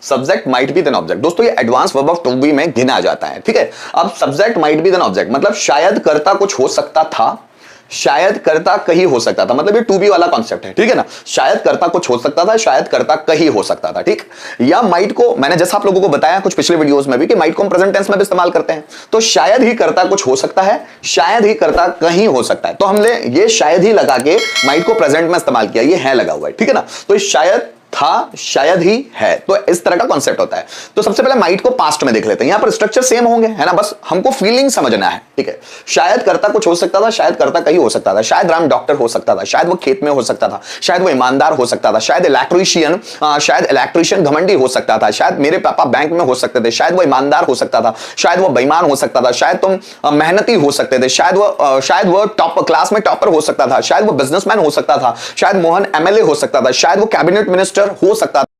Subject might be then object. दोस्तों ये advance verb of to be में गिना जाता है, ठीक है। अब subject might be then object मतलब शायद कर्ता कुछ हो सकता था, शायद कर्ता कहीं हो सकता था, मतलब ये टू बी वाला कॉन्सेप्ट है, ठीक है ना। शायद कर्ता कुछ हो सकता था, शायद कर्ता कहीं हो सकता था, ठीक। या माइट को मैंने जैसा आप लोगों को बताया कुछ पिछले वीडियोस में भी कि माइट को हम प्रेजेंट टेंस में भी इस्तेमाल करते हैं। तो शायद ही कर्ता कुछ हो सकता है, शायद ही कर्ता कहीं हो सकता है, तो हमने ये शायद ही लगा के माइट को प्रेजेंट में इस्तेमाल किया, ये है लगा हुआ है, ठीक है ना। तो शायद था, शायद ही है, तो इस तरह का कॉन्सेप्ट होता है। तो सबसे पहले माइट को पास्ट में देख लेते हैं। यहां पर स्ट्रक्चर सेम होंगे, है ना, बस हमको फीलिंग समझना है, ठीक है। शायद कर्ता कुछ हो सकता था, शायद कर्ता कहीं हो सकता था, शायद राम डॉक्टर हो सकता था, शायद वो खेत में हो सकता था, शायद वो ईमानदार हो सकता था, शायद इलेक्ट्रीशियन घमंडी हो सकता था, शायद मेरे पापा बैंक में हो सकते थे, शायद वो ईमानदार हो सकता था, शायद वो बेईमान हो सकता था, शायद तुम मेहनती हो सकते थे, शायद वो टॉप क्लास में टॉपर हो सकता था, शायद वो बिजनेसमैन हो सकता था, शायद मोहन एमएलए हो सकता था, शायद वो कैबिनेट मिनिस्टर हो सकता था।